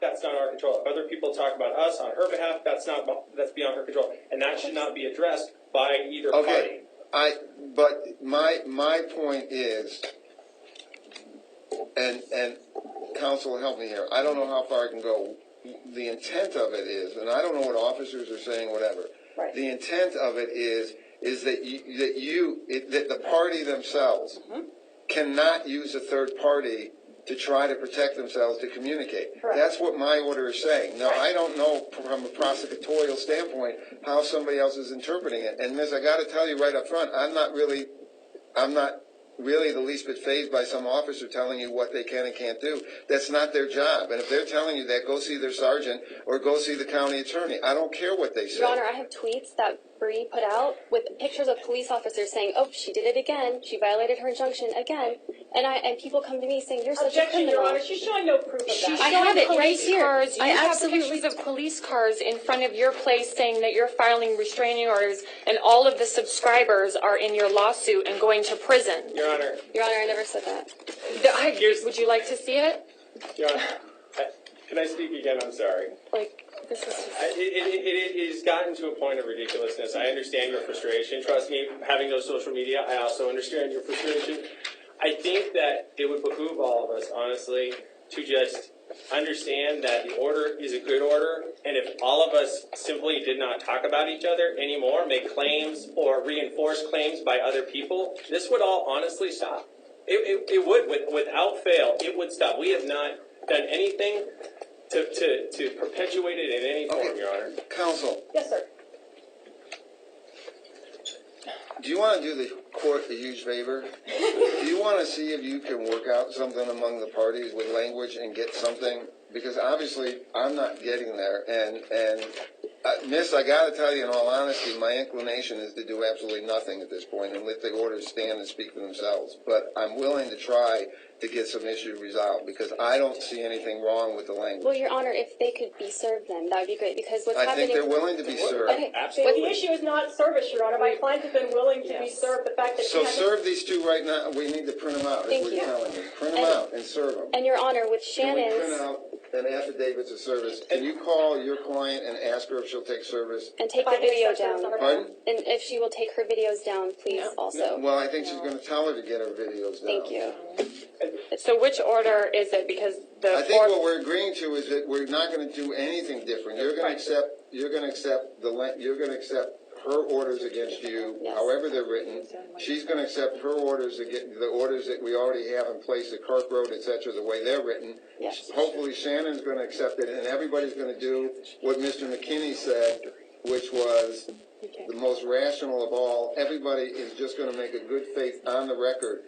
that's not our control. If other people talk about us on her behalf, that's beyond her control, and that should not be addressed by either party. But my point is, and counsel, help me here. I don't know how far I can go. The intent of it is, and I don't know what officers are saying, whatever. Right. The intent of it is that the party themselves cannot use a third party to try to protect themselves to communicate. Correct. That's what my order is saying. Now, I don't know from a prosecutorial standpoint how somebody else is interpreting it. And Miss, I got to tell you right up front, I'm not really the least bit fazed by some officer telling you what they can and can't do. That's not their job. And if they're telling you that, go see their sergeant or go see the county attorney. I don't care what they say. Your Honor, I have tweets that Bree put out with pictures of police officers saying, "Oh, she did it again. She violated her injunction again." And people come to me saying, "You're such a criminal." Your Honor, she's showing no proof of that. I have it right here. Cars. You I have absolutely pictures of police cars in front of your place saying that you're filing restraining orders, and all of the subscribers are in your lawsuit and going to prison. Your Honor, I never said that. Would you like to see it? Your Honor, can I speak again? I'm sorry. This is just... It has gotten to a point of ridiculousness. I understand your frustration. Trust me, having no social media, I also understand your frustration. I think that it would behoove all of us, honestly, to just understand that the order is a good order, and if all of us simply did not talk about each other anymore, make claims or reinforce claims by other people, this would all honestly stop. It would, without fail, it would stop. We have not done anything to perpetuate it in any form, Your Honor. Counsel. Yes, sir. Do you want to do the court a huge favor? Do you want to see if you can work out something among the parties with language and get something? Because obviously I'm not getting there. And Miss, I got to tell you in all honesty, my inclination is to do absolutely nothing at this point and let the orders stand and speak for themselves. But I'm willing to try to get some issue resolved because I don't see anything wrong with the language. Well, Your Honor, if they could be served then, that would be great because what's happening... I think they're willing to be served. Okay, absolutely. The issue is not service, Your Honor. My clients have been willing to be served. The fact that So serve these two right now. We need to print them out. Thank is what you. You're telling me. Print them out and serve them. And Your Honor, with Can we Shannon's... print out an affidavit of service? Can you call your client and ask her if she'll take service? And take the video down. Pardon? And if she will take her videos down, please, also. Well, I think she's going to tell her to get her videos down. Thank you. So which order is it? Because I think what we're agreeing to is that we're not going to do anything different. You're going to accept. You're going to accept her orders against you, however they're written. She's going to accept her orders the orders that we already have in place, the Clark Road, etc., the way they're written. Yes. Hopefully, Shannon's going to accept it, and everybody's going to do what Mr. McKinney said, which was the most rational of all. Everybody is just going to make a good faith on the record.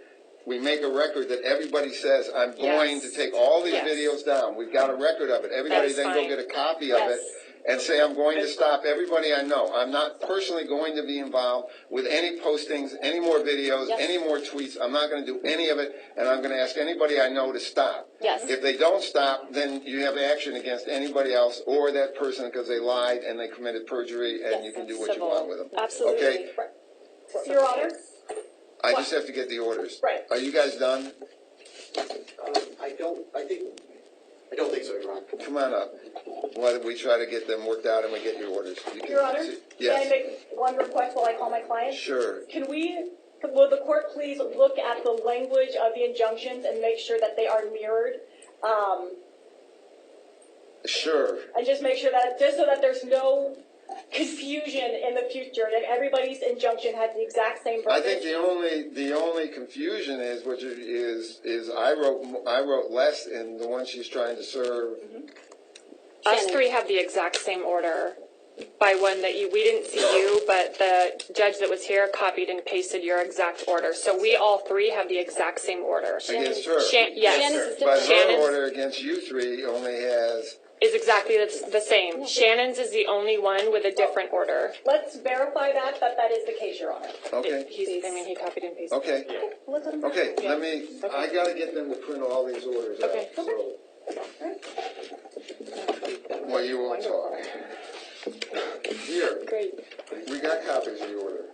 We make a record that everybody says, I'm going to take all these videos down. We've got a record of it. Everybody then go get a copy of it and say, I'm going to stop everybody I know. I'm not personally going to be involved with any postings, any more videos, any more tweets. I'm not going to do any of it, and I'm going to ask anybody I know to stop. Yes. If they don't stop, then you have action against anybody else or that person because they lied and they committed perjury, and you can do what you want with them. Absolutely. Okay? Your Honor? I just have to get the orders. Right. Are you guys done? I don't think so, Your Honor. Come on up. Why don't we try to get them worked out and we get your orders? You can Your Honor? Yes. Can I make one request while I call my client? Sure. Will the court please look at the language of the injunctions and make sure that they are mirrored? Sure. And just make sure that, just so that there's no confusion in the future, that everybody's injunction has the exact same verbiage. I think the only confusion is I wrote less in the one she's trying to serve. Us three have the exact same order by one that we didn't see you, but the judge that was here copied and pasted your exact order. So we all three have the exact same order. Against her. Yes. But her order against you three only is exactly the same. Shannon's is the only one with a different order. Let's verify that is the case, Your Honor. Okay. He copied and pasted. Okay. Okay. I got to get them to print all these orders out. Okay. So. Well, you won't talk. Here. Great. We got copies of the order.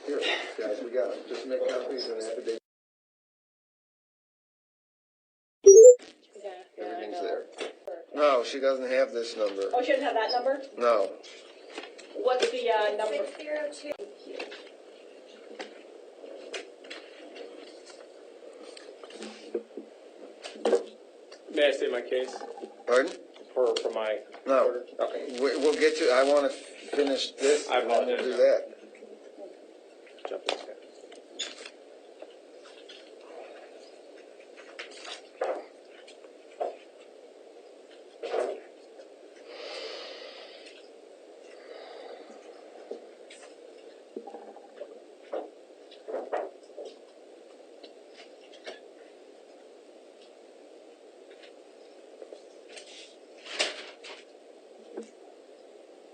Here, guys, we got them. Just make copies and affidavit. No, she doesn't have this number. Oh, she doesn't have that number? No. What's the number? 602. May I state my case Pardon? for my No. order? Okay. We'll get to, I want to finish this. I and then apologize. we'll do that. Jump in, Scott.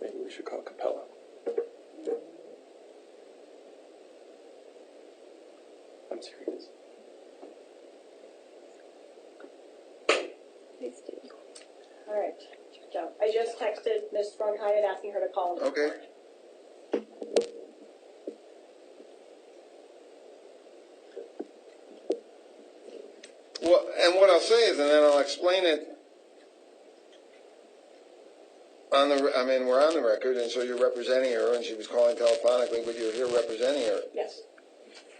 Maybe we should call Capella. I'm serious. Please do. All right, Joe. I just texted Ms. Bronchiot asking her to call. and Okay. report. Well, and what I'll say is, and then I'll explain it on the, I mean, we're on the record, and so you're representing her, and she was calling telephonically, but you're here representing her. Yes.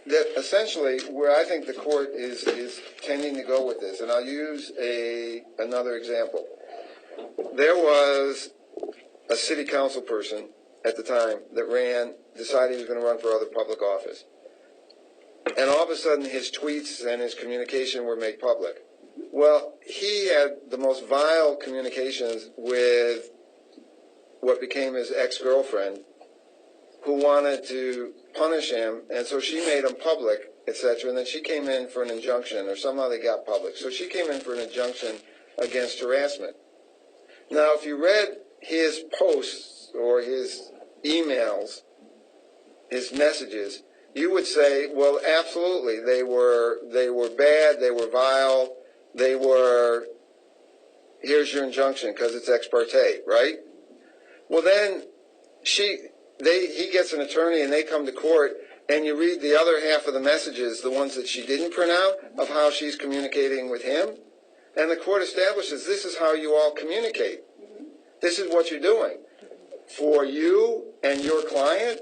That essentially, where I think the court is tending to go with this, and I'll use another example. There was a city council person at the time that decided he was going to run for other public office. And all of a sudden, his tweets and his communication were made public. Well, he had the most vile communications with what became his ex-girlfriend, who wanted to punish him, and so she made him public, etc., and then she came in for an injunction, or somehow they got public. So she came in for an injunction against harassment. Now, if you read his posts or his emails, his messages, you would say, well, absolutely, they were bad, they were vile, here's your injunction because it's ex parte, right? Well, then he gets an attorney and they come to court, and you read the other half of the messages, the ones that she didn't print out, of how she's communicating with him, and the court establishes this is how you all communicate. This is what you're doing. For you and your client,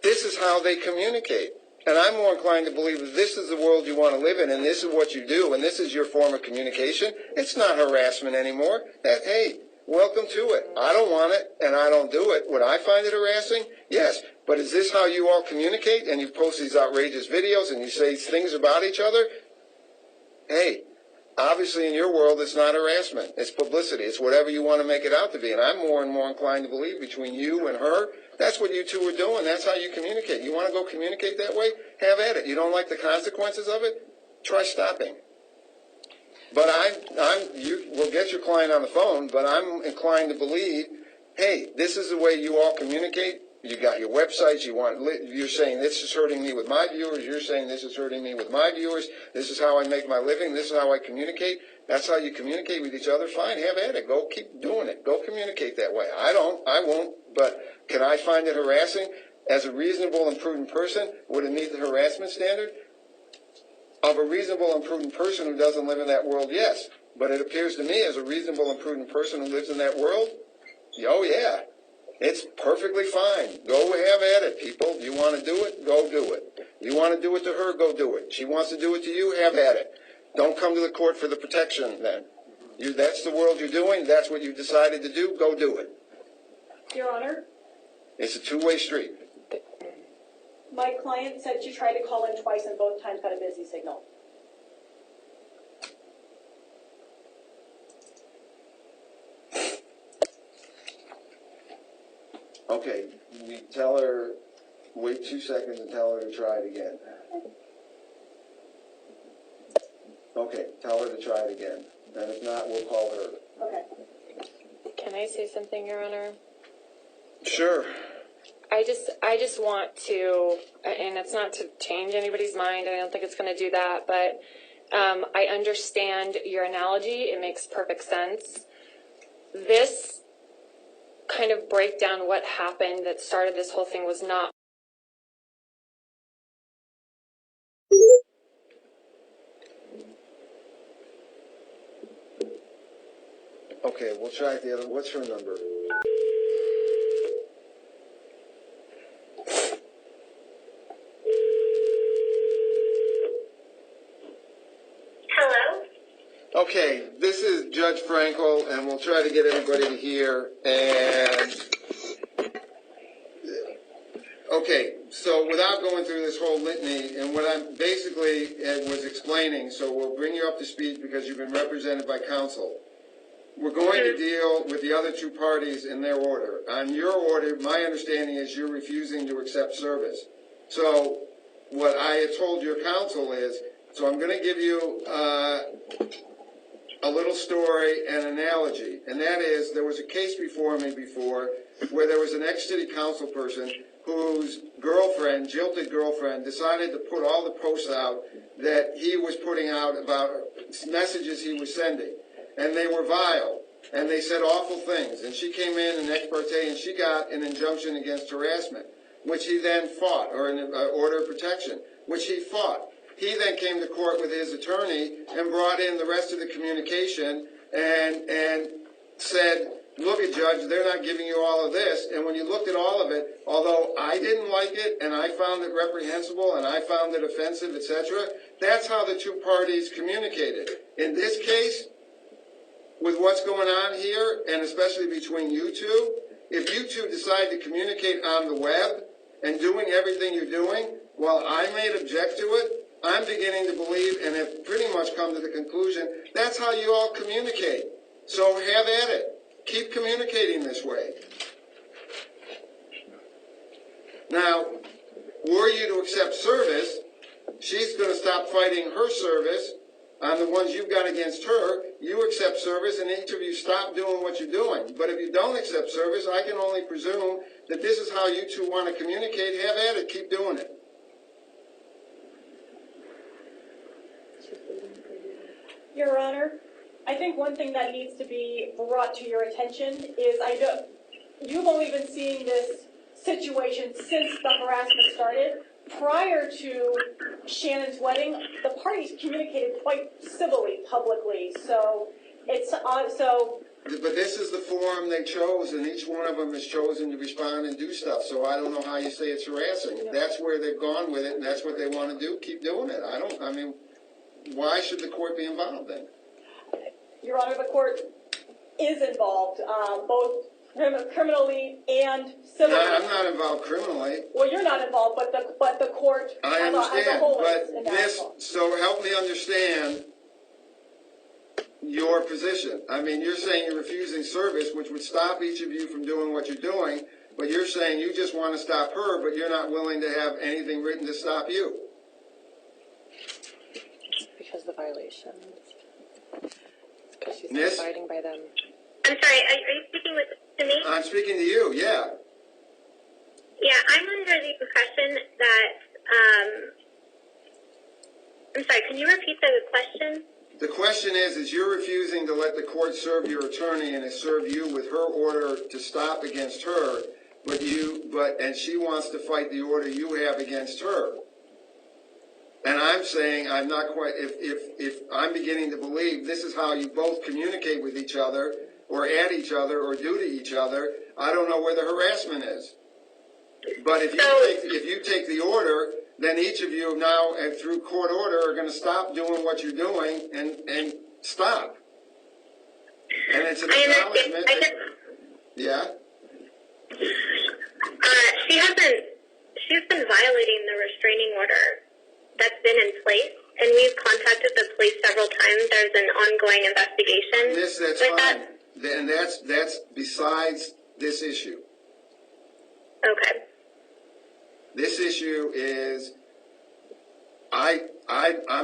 this is how they communicate. And I'm more inclined to believe that this is the world you want to live in, and this is what you do, and this is your form of communication. It's not harassment anymore. Hey, welcome to it. I don't want it, and I don't do it. Would I find it harassing? Yes. But is this how you all communicate? And you post these outrageous videos, and you say things about each other? Hey, obviously in your world it's not harassment. It's publicity. It's whatever you want to make it out to be. And I'm more and more inclined to believe between you and her, that's what you two are doing. That's how you communicate. You want to go communicate that way? Have at it. You don't like the consequences of it? Try stopping. But you will get your client on the phone, but I'm inclined to believe, hey, this is the way you all communicate. You got your websites. You're saying this is hurting me with my viewers. You're saying this is hurting me with my viewers. This is how I make my living. This is how I communicate. That's how you communicate with each other. Fine, have at it. Go keep doing it. Go communicate that way. I won't. But can I find it harassing? As a reasonable and prudent person, would it meet the harassment standard? Of a reasonable and prudent person who doesn't live in that world, yes. But it appears to me as a reasonable and prudent person who lives in that world, oh yeah, it's perfectly fine. Go have at it, people. You want to do it? Go do it. You want to do it to her? Go do it. She wants to do it to you? Have at it. Don't come to the court for the protection then. That's the world you're doing. That's what you decided to do. Go do it. Your Honor, It's a two-way street. my client said she tried to call in twice and both times got a busy signal. Okay, we tell her, wait 2 seconds and tell her to try it again. Okay, tell her to try it again. And if not, we'll call her. Okay. Can I say something, Your Honor? Sure. I just want to, and it's not to change anybody's mind, I don't think it's going to do that, but I understand your analogy. It makes perfect sense. This kind of breakdown, what happened that started this whole thing was not Okay, we'll try the other, what's her number? Hello? Okay, this is Judge Frankel, and we'll try to get everybody to hear, and, okay, so without going through this whole litany, and what I'm basically was explaining, so we'll bring you up to speed because you've been represented by counsel. We're going to deal with the other two parties in their order. On your order, my understanding is you're refusing to accept service. So what I had told your counsel is, so I'm going to give you a little story and analogy, and that is there was a case before me before where there was an ex-city council person whose girlfriend, jilted girlfriend, decided to put all the posts out that he was putting out about messages he was sending. And they were vile, and they said awful things. And she came in ex parte, and she got an injunction against harassment, which he then fought, or an order of protection, which he fought. He then came to court with his attorney and brought in the rest of the communication and said, look at Judge, they're not giving you all of this. And when you looked at all of it, although I didn't like it and I found it reprehensible and I found it offensive, etc., that's how the two parties communicated. In this case, with what's going on here, and especially between you two, if you two decide to communicate on the web and doing everything you're doing, while I may object to it, I'm beginning to believe and have pretty much come to the conclusion that's how you all communicate. So have at it. Keep communicating this way. Now, were you to accept service, she's going to stop fighting her service on the ones you've got against her. You accept service, and each of you stop doing what you're doing. But if you don't accept service, I can only presume that this is how you two want to communicate. Have at it. Keep doing it. Your Honor, I think one thing that needs to be brought to your attention is you've only been seeing this situation since the harassment started. Prior to Shannon's wedding, the parties communicated quite civilly, publicly. So it's But this is the forum they chose, and each one of them has chosen to respond and do stuff. So I don't know how you say it's harassing. If that's where they've gone with it, and that's what they want to do, keep doing it. I mean, why should the court be involved then? Your Honor, the court is involved, both criminally and civilly. No, I'm not involved criminally. Well, you're not involved, but the court I as a understand, whole but is involved. so help me understand your position. I mean, you're saying you're refusing service, which would stop each of you from doing what you're doing, but you're saying you just want to stop her, but you're not willing to have anything written to stop you. Because the violations. Because she's Miss? not abiding by them. I'm sorry, are you speaking to me? I'm speaking to you, yeah. Yeah, I'm under the impression that, I'm sorry, can you repeat the question? The question is you're refusing to let the court serve your attorney and serve you with her order to stop against her, and she wants to fight the order you have against her. And I'm saying I'm not quite, if I'm beginning to believe this is how you both communicate with each other, or at each other, or do to each other, I don't know where the harassment is. But if you take the order, then each of you now, and through court order, are going to stop doing what you're doing and stop. And it's an acknowledgement. Yeah? She's been violating the restraining order that's been in place, and we've contacted the police several times. There's an ongoing investigation. Yes, that's fine. And that's besides this issue. Okay. This issue is, I'm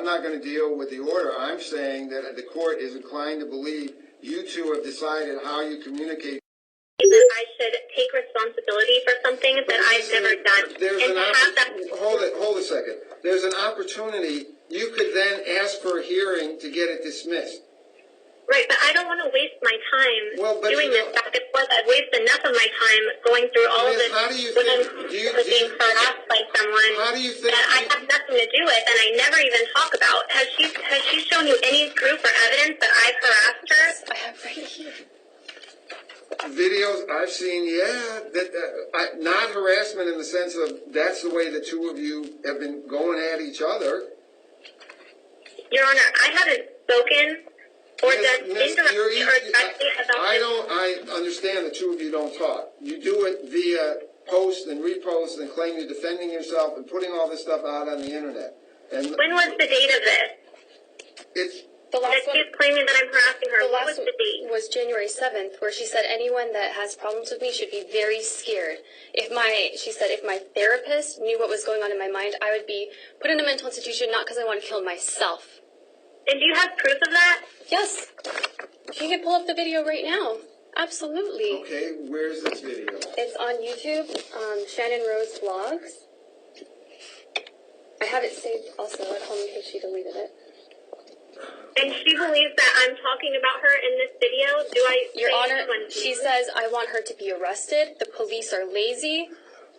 not going to deal with the order. I'm saying that the court is inclined to believe you two have decided how you communicate. That I should take responsibility for something that I've never done. Hold a second. There's an opportunity. You could then ask for a hearing to get it dismissed. Right, but I don't want to waste my time Well, but doing you this know- back and forth. I've wasted enough of my time going through all of Miss, this how do you when think- I'm do you- being harassed by someone How do you think that I you- have nothing to do with and I never even talk about. Has she shown you any proof or evidence that I've harassed her? I have right here. Videos I've seen, not harassment in the sense of that's the way the two of you have been going at each other. Your Honor, I haven't spoken or Miss- done Miss, indirectly or directly about I understand the two of you don't talk. You do it via post and repost and claim you're defending yourself and putting all this stuff out on the internet. And When was the date of this? it's The That last one. she's claiming that I'm harassing her. The What last was the date? was January 7th, where she said anyone that has problems with me should be very scared. She said if my therapist knew what was going on in my mind, I would be put in a mental institution, not because I want to kill myself. And do you have proof of that? Yes. You can pull up the video right now. Absolutely. okay. Where's this video? It's on YouTube, Shannon Rose Vlogs. I have it saved also at home in case she deleted it. And she believes that I'm talking about her in this video. Do I? Your say Honor, someone- she says, I want her to be arrested. The police are lazy.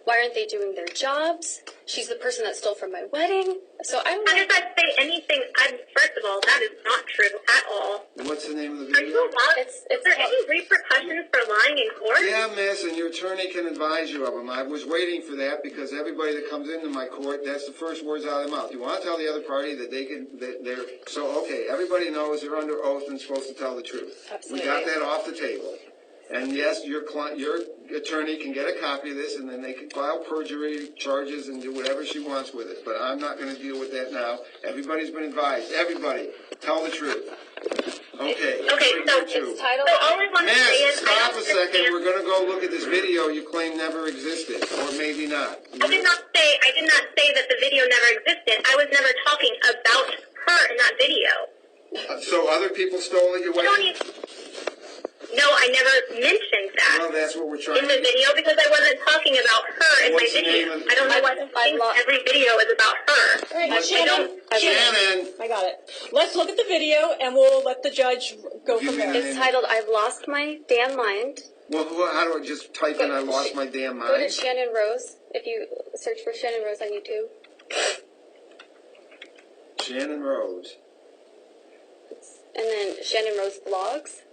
Why aren't they doing their jobs? She's the person that stole from my wedding. So I don't How know. does that say anything? First of all, that is not true at all. What's the name of the Are you video? allowed? It's Is there called- any repercussions for lying in court? Yeah, miss, and your attorney can advise you of them. I was waiting for that because everybody that comes into my court, that's the first words out of their mouth. You want to tell the other party that they're, so, okay, everybody knows they're under oath and supposed to tell the truth. Absolutely. We got that off the table. And yes, your attorney can get a copy of this and then they can file perjury charges and do whatever she wants with it. But I'm not going to deal with that now. Everybody's been advised. Everybody, tell the truth. Okay. Okay, so It's titled. So all I want to say Miss, is, stop I a don't second. understand. We're going to go look at this video you claim never existed, or maybe not. I did not say that the video never existed. I was never talking about her in that video. So other people stole at your I don't wedding? even. No, I never mentioned that. Well, that's what we're trying In the to do. video because I wasn't talking about her in What's my the video. name of- I don't know why I think every video is about her. All right, I Shannon, don't. Shannon, I got it. Let's look at the video and we'll let the judge go Give from me there. the It's titled, I've Lost My Damn Mind. well, how do I just type in I lost my damn Go to mind? Shannon Rose. If you search for Shannon Rose on YouTube. Shannon Rose. And then Shannon Rose Vlogs.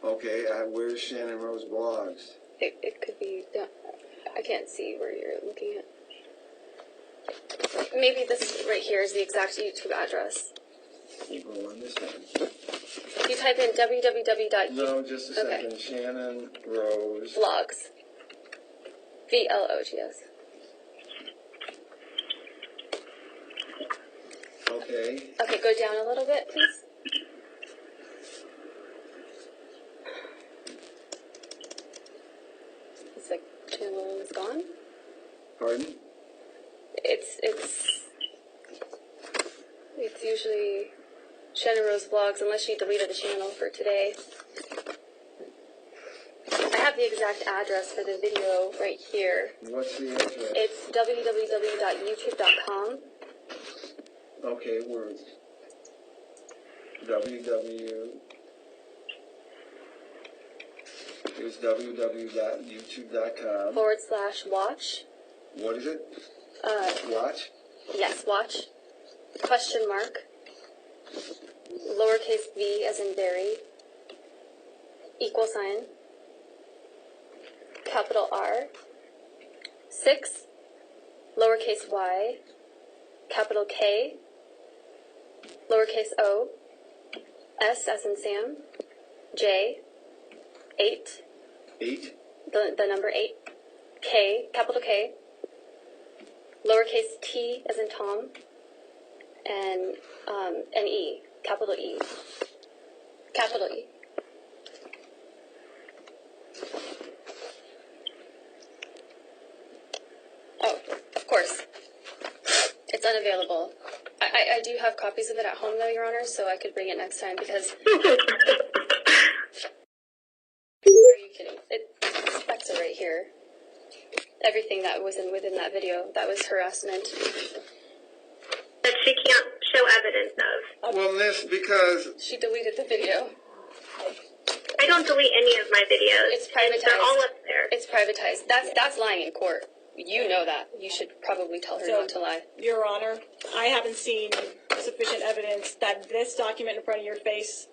Okay, where's Shannon Rose blogs? It could be, I can't see where you're looking at. Maybe this right here is the exact YouTube address. You go on this one. You type in www.vlogs. No, just a Okay. second. Shannon Rose. VLOGS. Okay. Okay, go down a little bit, please. It's like channel is gone. Pardon? It's usually Shannon Rose Vlogs, unless she deleted the channel for today. I have the exact address for the video right here. What's the address? It's www.youtube.com. Okay, we're Here's www.youtube.com. /watch. What is it? Watch? Yes, watch. Question mark. Lowercase v as in Barry. Equal sign. Capital R. 6. Lowercase y. Capital K. Lowercase o. S as in Sam. J. 8. 8? The number 8. K. Capital K. Lowercase t as in Tom. And an E. Capital E. Capital E. Oh, of course. It's unavailable. I do have copies of it at home, though, Your Honor, so I could bring it next time, because... Are you kidding? It specs it right here. Everything that was within that video, that was harassment. That show evidence of. Well, Miss, because She deleted the video. I don't delete any of my videos. It's privatized. They're all up there. It's privatized. That's lying in court. You know that. You should probably tell her So- not to lie. Your Honor, I haven't seen sufficient evidence that this document in front of your face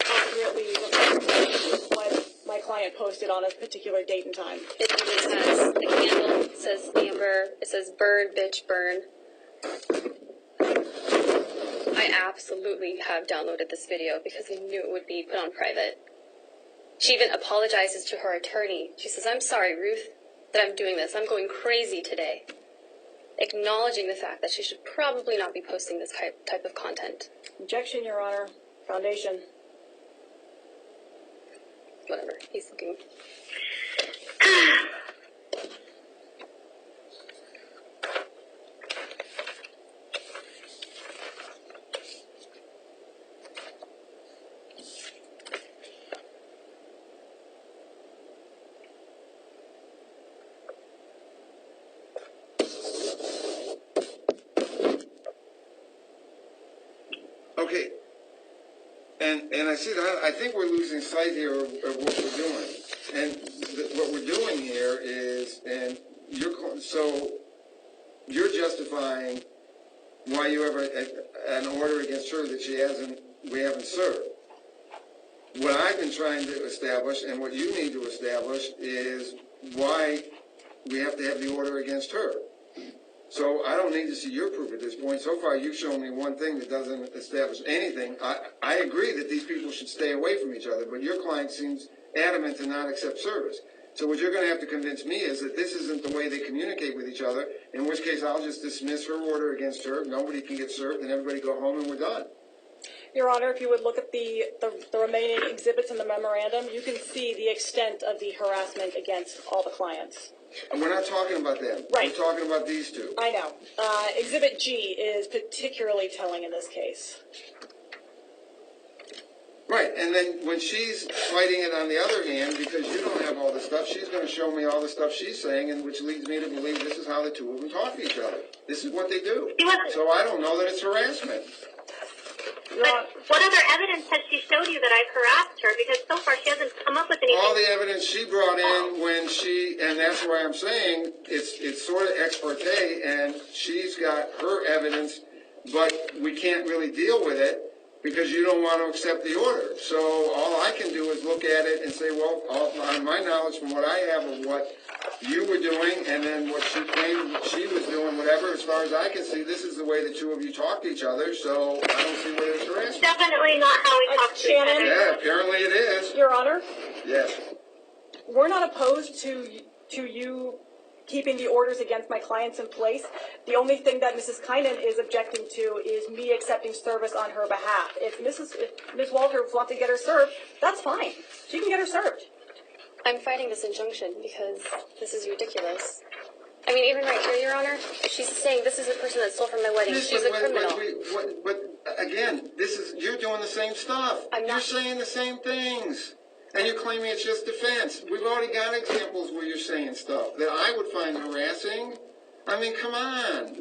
accurately reflects what my client posted on a particular date and time. It even has the candle. It says Scamber. It says burn, bitch, burn. I absolutely have downloaded this video because I knew it would be put on private. She even apologizes to her attorney. She says, "I'm sorry, Ruth, that I'm doing this. I'm going crazy today." Acknowledging the fact that she should probably not be posting this type of content. Objection, Your Honor. Foundation. Whatever. He's looking. okay, and I see that I think we're losing sight here of what we're doing, and what we're doing here is, and so you're justifying why you have an order against her that we haven't served. What I've been trying to establish, and what you need to establish, is why we have to have the order against her. So I don't need to see your proof at this point. So far, you've shown me one thing that doesn't establish anything. I agree that these people should stay away from each other, but your client seems adamant to not accept service. So what you're going to have to convince me is that this isn't the way they communicate with each other, in which case I'll just dismiss her order against her, nobody can get served, and everybody go home and we're done. Your Honor, if you would look at the remaining exhibits in the memorandum, you can see the extent of the harassment against all the clients. And we're not talking about them. Right. We're talking about these two. I know. Exhibit G is particularly telling in this case. Right, and then when she's fighting it on the other hand, because you don't have all this stuff, she's going to show me all the stuff she's saying, and which leads me to believe this is how the two of them talk to each other. This is what they do. So I don't know that it's harassment. But what other evidence has she showed you that I've harassed her? Because so far she hasn't come up with anything. All the evidence she brought in when and that's why I'm saying it's sort of ex parte, and she's got her evidence, but we can't really deal with it because you don't want to accept the order. So all I can do is look at it and say, well, on my knowledge from what I have of what you were doing and then what she claimed she was doing, whatever, as far as I can see, this is the way the two of you talk to each other, so I don't see what it's harassment. Definitely not how we talk to each Shannon? other. Yeah, apparently it is. Your Honor, Yes. we're not opposed to you keeping the orders against my clients in place. The only thing that Mrs. Kynan is objecting to is me accepting service on her behalf. If Ms. Walter wants to get her served, that's fine. She can get her served. I'm fighting this injunction because this is ridiculous. I mean, even right here, Your Honor, she's saying this is the person that stole from my wedding. She's a criminal. But again, you're doing the same stuff. I'm not. You're saying the same things. And you're claiming it's just defense. We've already got examples where you're saying stuff that I would find harassing. I mean, come on.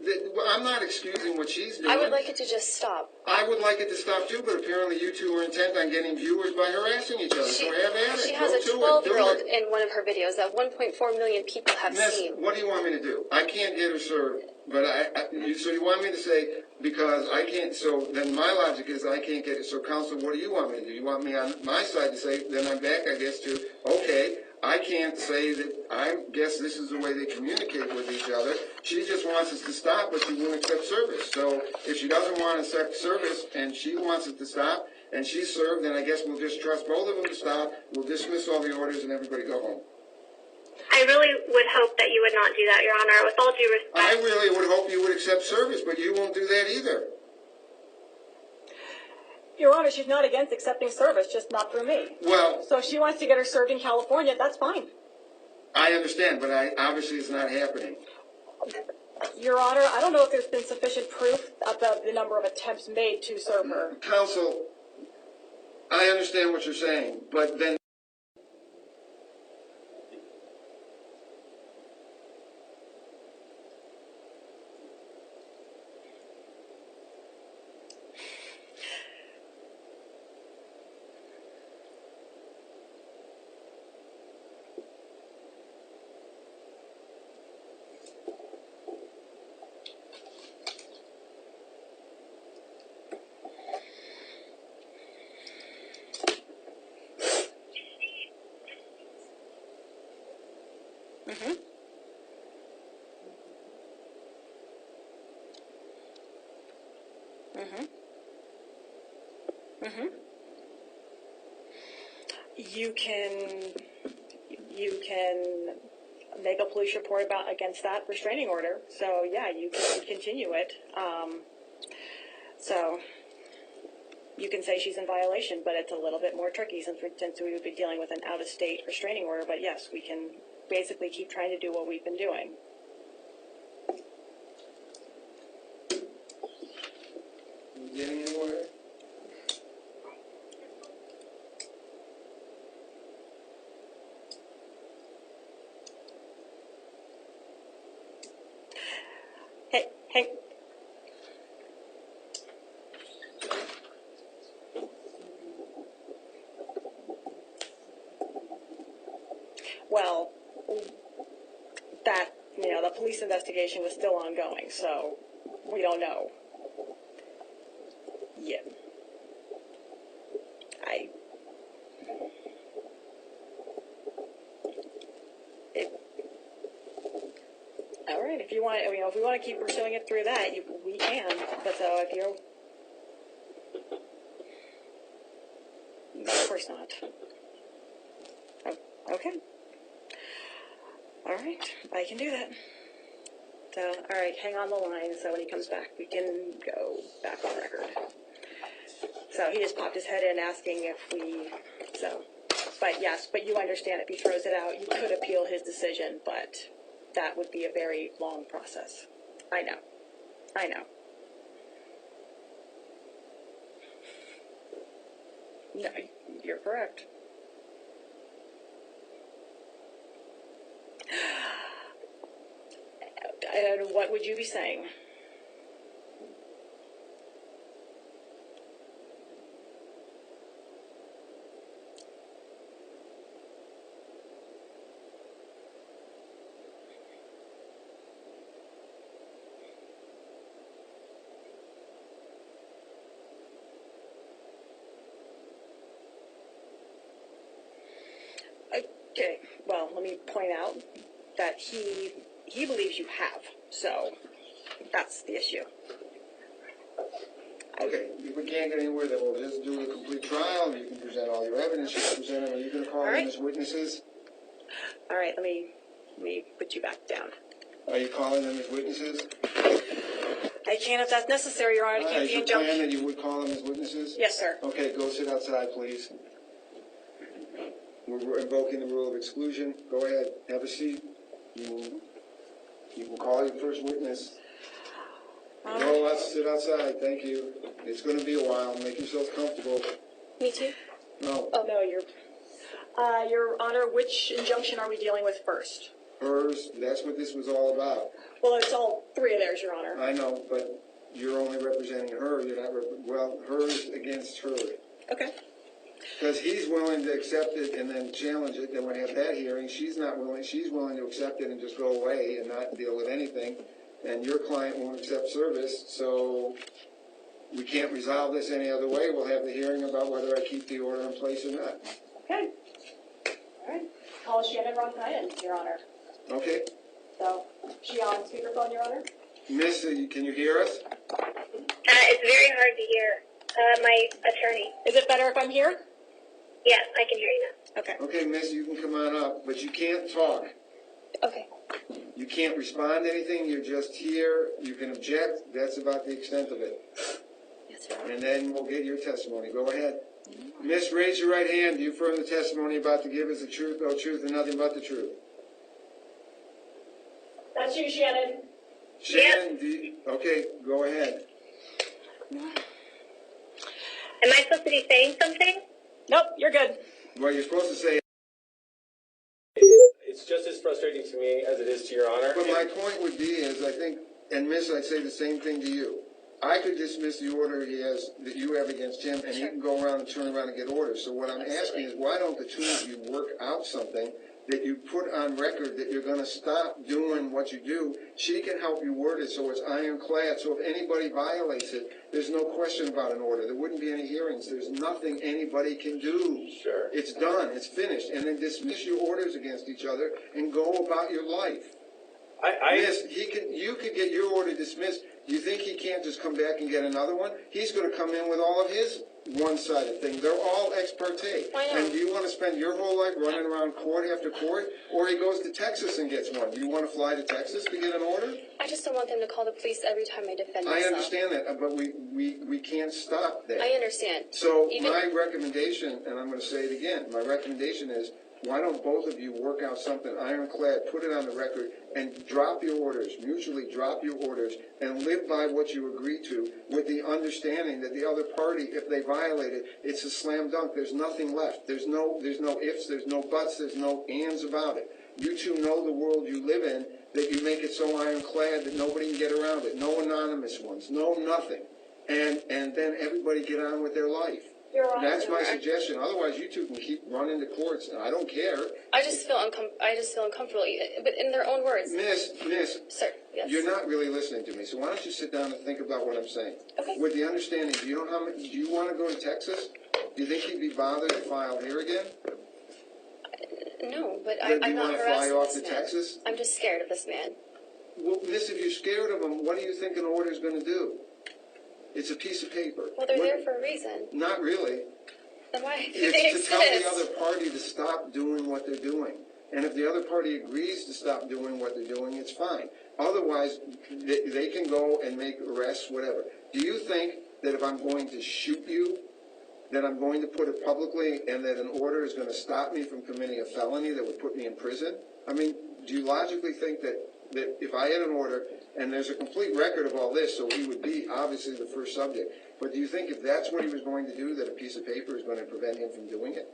I'm not excusing what she's doing. I would like it to just stop. I would like it to stop too, but apparently you two are intent on getting viewers by harassing each other. So have at it. She has a 12-year-old in one of her videos that 1.4 million people have seen. What do you want me to do? I can't get her served, but so you want me to say, because I can't, so then my logic is I can't get it. So counsel, what do you want me to do? You want me on my side to say, then I'm back, I guess, to, okay, I can't say that, I guess this is the way they communicate with each other. She just wants us to stop, but she won't accept service. So if she doesn't want to accept service and she wants it to stop and she's served, then I guess we'll just trust both of them to stop. We'll dismiss all the orders and everybody go home. I really would hope that you would not do that, Your Honor. With all due respect. I really would hope you would accept service, but you won't do that either. Your Honor, she's not against accepting service, just not through me. Well, So if she wants to get her served in California, that's fine. I understand, but obviously it's not happening. Your Honor, I don't know if there's been sufficient proof about the number of attempts made to serve her. Counsel, I understand what you're saying, but then You can make a police report against that restraining order. So yeah, you can continue it. So you can say she's in violation, but it's a little bit more tricky since we would be dealing with an out-of-state restraining order. But yes, we can basically keep trying to do what we've been doing. You getting anywhere? Hey. Well, that, the police investigation was still ongoing, so we don't know. Yeah. All right, if you want, if we want to keep pursuing it through that, we can. But so if you're, no, of course not. Oh, okay. All right, I can do that. So, all right, hang on the line. So when he comes back, we can go back on record. So he just popped his head in asking if we. So, but yes, but you understand if he throws it out, you could appeal his decision, but that would be a very long process. I know. No, you're correct. And what would you be saying? Okay, well, let me point out that he believes you have, so that's the issue. Okay, if we can't get anywhere, then we'll just do a complete trial. You can present all your evidence. You can present them. Are you going to call them as witnesses? All right, let me put you back down. Are you calling them as witnesses? I can if that's necessary, Your Honor, to keep Is the your injunction. plan that you would call them as witnesses? Yes, sir. Okay, go sit outside, please. We're invoking the rule of exclusion. Go ahead, have a seat. You can call your first witness. No, let's sit outside, thank you. It's going to be a while. Make yourself comfortable. Me too. No. Oh, no, Your Honor, which injunction are we dealing with first? Hers, that's what this was all about. Well, it's all three of theirs, Your Honor. I know, but you're only representing her. You're not, hers against her. Okay. Because he's willing to accept it and then challenge it, then we have that hearing. She's not willing. She's willing to accept it and just go away and not deal with anything. And your client won't accept service, so we can't resolve this any other way. We'll have the hearing about whether I keep the order in place or not. Okay. All right. Call Shannon Roncayan, Your Honor. Okay. So, she on speakerphone, Your Honor? Miss, can you hear us? It's very hard to hear. My attorney. Is it better if I'm here? Yes, I can hear you now. Okay. Okay, Miss, you can come on up, but you can't talk. Okay. You can't respond to anything. You're just here. You can object. That's about the extent of it. Yes, sir. And then we'll get your testimony. Go ahead. Miss, raise your right hand. Do you affirm the testimony you're about to give is the truth, no truth, and nothing but the truth? That's you, Shannon. Shannon, okay, go ahead. Am I supposed to be saying something? Nope, you're good. Well, you're supposed to say, It's just as frustrating to me as it is to Your Honor. but my point would be is, I think, and Miss, I'd say the same thing to you. I could dismiss the order that you have against him, and he can go around and turn around and get orders. So what I'm asking is, why don't the two of you work out something that you put on record that you're going to stop doing what you do? She can help you word it so it's ironclad. So if anybody violates it, there's no question about an order. There wouldn't be any hearings. There's nothing anybody can do. Sure. It's done. It's finished. And then dismiss your orders against each other and go about your life. Miss, you could get your order dismissed, Do you think he can't just come back and get another one? He's gonna come in with all of his one-sided thing. They're all ex parte. I know. And do you wanna spend your whole life running around court after court? Or he goes to Texas and gets one. Do you wanna fly to Texas to get an order? I just don't want them to call the police every time I defend myself. I understand that, but we can't stop that. I understand. So Even- my recommendation, and I'm gonna say it again, my recommendation is, why don't both of you work out something ironclad, put it on the record, and drop your orders, mutually drop your orders, and live by what you agree to, with the understanding that the other party, if they violate it, it's a slam dunk. There's nothing left. There's no ifs, there's no buts, there's no ands about it. You two know the world you live in, that you make it so ironclad that nobody can get around it. No anonymous ones, no nothing. And then everybody get on with their life. Your Honor. That's my suggestion. Otherwise, you two can keep running to courts, and I don't care. I just feel uncomfortable, but in their own words. Miss, Sir, yes. you're not really listening to me, so why don't you sit down and think about what I'm saying? Okay. With the understanding, do you want to go to Texas? Do you think you'd be bothered to file here again? No, but Do I'm you not want to fly harassing off this to man. Texas? I'm just scared of this man. Well, miss, if you're scared of him, what do you think an order's going to do? It's a piece of paper. Well, they're there for a reason. Not really. Then why do It's they to exist? tell the other party to stop doing what they're doing. And if the other party agrees to stop doing what they're doing, it's fine. Otherwise, they can go and make arrests, whatever. Do you think that if I'm going to shoot you, that I'm going to put it publicly and that an order is going to stop me from committing a felony that would put me in prison? I mean, do you logically think that if I had an order, and there's a complete record of all this, so he would be obviously the first subject, but do you think if that's what he was going to do, that a piece of paper is going to prevent him from doing it?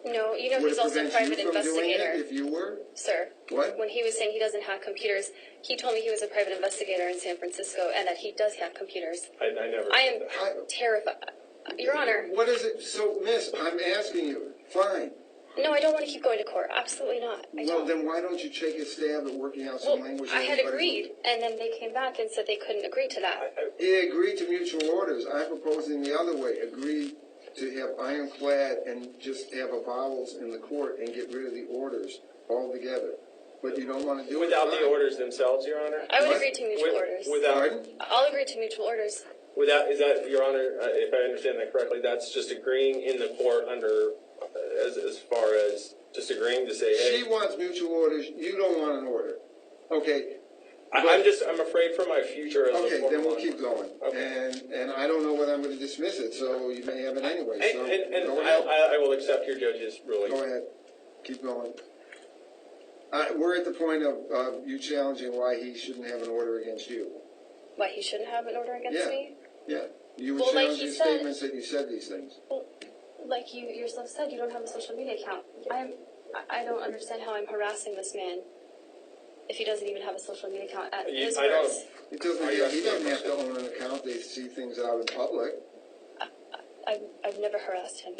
No, you know Would he's it also a prevent private you from doing investigator. it if you were? Sir, What? when he was saying he doesn't have computers, he told me he was a private investigator in San Francisco and that he does have computers. I never. I am said that. terrified. Your Honor, What is it? So, miss, I'm asking you. Fine. no, I don't want to keep going to court. Absolutely not. I Well, don't. then why don't you take a stab at working out some Well, language? I that had everybody- agreed, and then they came back and said they couldn't agree to that. He agreed to mutual orders. I'm proposing the other way. Agree to have ironclad and just have avowals in the court and get rid of the orders altogether. But you don't want to do Without it. the orders themselves, Your Honor? I would What? agree to mutual orders. Without, I'll agree to mutual orders. is that, Your Honor, if I understand that correctly, that's just agreeing in the court under, as far as just agreeing to say, hey. She wants mutual orders. You don't want an order. Okay. I'm afraid for my future as a Okay, former then we'll law keep going. Okay. And I don't know whether I'm going to dismiss it, so you may have it anyway. So And go ahead. I will accept your judge's ruling. Go ahead. Keep going. We're at the point of you challenging why he shouldn't have an order against you. Why he shouldn't have an order against Yeah. me? Yeah. You were Well, like challenging he said- statements that you said these things. Well, like you yourself said, you don't have a social media account. I don't understand how I'm harassing this man if he doesn't even have a social media account at his I don't- words. He doesn't, Are you he doesn't asking have to own an account. They see things out in public. I've never harassed him.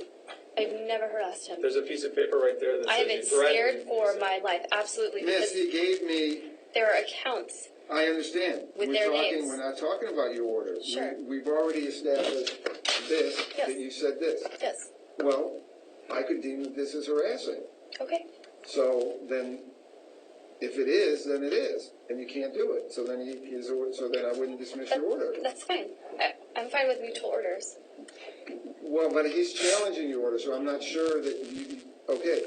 I've never harassed him. There's a piece of paper right there that I have says been you threatened. scared for my life, absolutely, Miss, because he gave me, there are accounts. I understand. With We're their talking, names. we're not talking about your order. Sure. We've already established this, Yes. that you said this. Yes. Well, I could deem this as harassing. Okay. So then, if it is, then it is, and you can't do it. So then so then I wouldn't dismiss your order. That's fine. I'm fine with mutual orders. Well, but he's challenging your order, so I'm not sure that you, okay.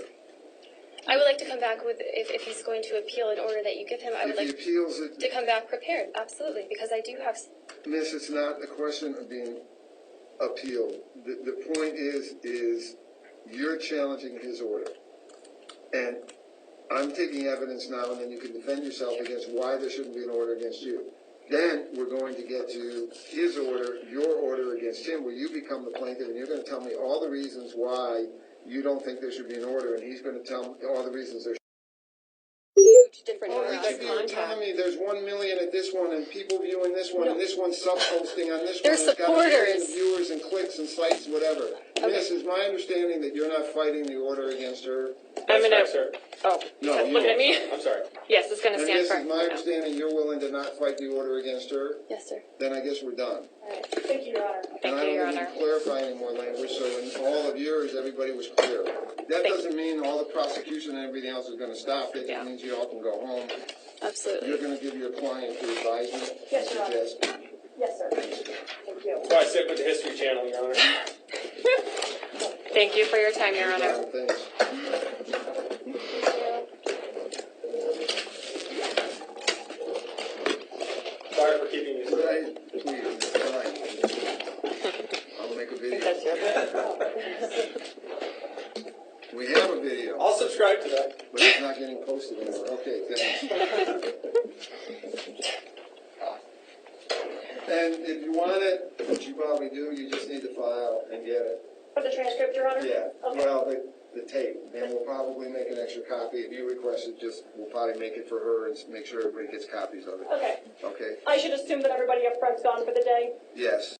I would like to come back with, if he's going to appeal an order that you give him, I would If he like appeals it, to come back prepared, absolutely, because I do have, Miss, it's not a question of being appealed. The point is you're challenging his order. And I'm taking evidence now, and then you can defend yourself against why there shouldn't be an order against you. Then we're going to get to his order, your order against him, where you become the plaintiff, and you're going to tell me all the reasons why you don't think there should be an order, and he's going to tell me all the reasons there Huge difference Well, in each of you are telling me there's 1 million at this one, and people viewing this one, and this one's sub-posting on this They're one. It's got 1 million supporters. viewers and clicks and sites, whatever. This is my understanding that you're not fighting the order against her. I'm That's gonna, correct, sir. oh, No, you look don't. at me. I'm sorry. Yes, it's gonna And stand this for. is my understanding, you're willing to not fight the order against her, yes, sir. then I guess we're done. All right. Thank you, Your Honor. Thank you, Your And I Honor. don't need to clarify any more language, so in all of yours, everybody was clear. That doesn't mean all the prosecution and everything else is gonna stop, it Yeah. just means you all can go home. home, Absolutely. you're gonna give your client the advisement? Yes, Your Honor. Yes. Yes, sir. Thank you. So I stick with the History Channel, Your Honor. Thank you for your time, Your Honor. Thanks. Sorry for keeping you. Could I, please, fine. I'll make a video. That's your. We have a video, I'll subscribe to that. but it's not getting posted anymore. Okay, thanks. And if you want it, which you probably do, you just need to file and get it. For the transcript, Your Honor? Yeah, Okay. well, the tape, and we'll probably make an extra copy. If you request it, we'll probably make it for her and make sure everybody gets copies of it. Okay. Okay? I should assume that everybody up front's gone for the day? Yes.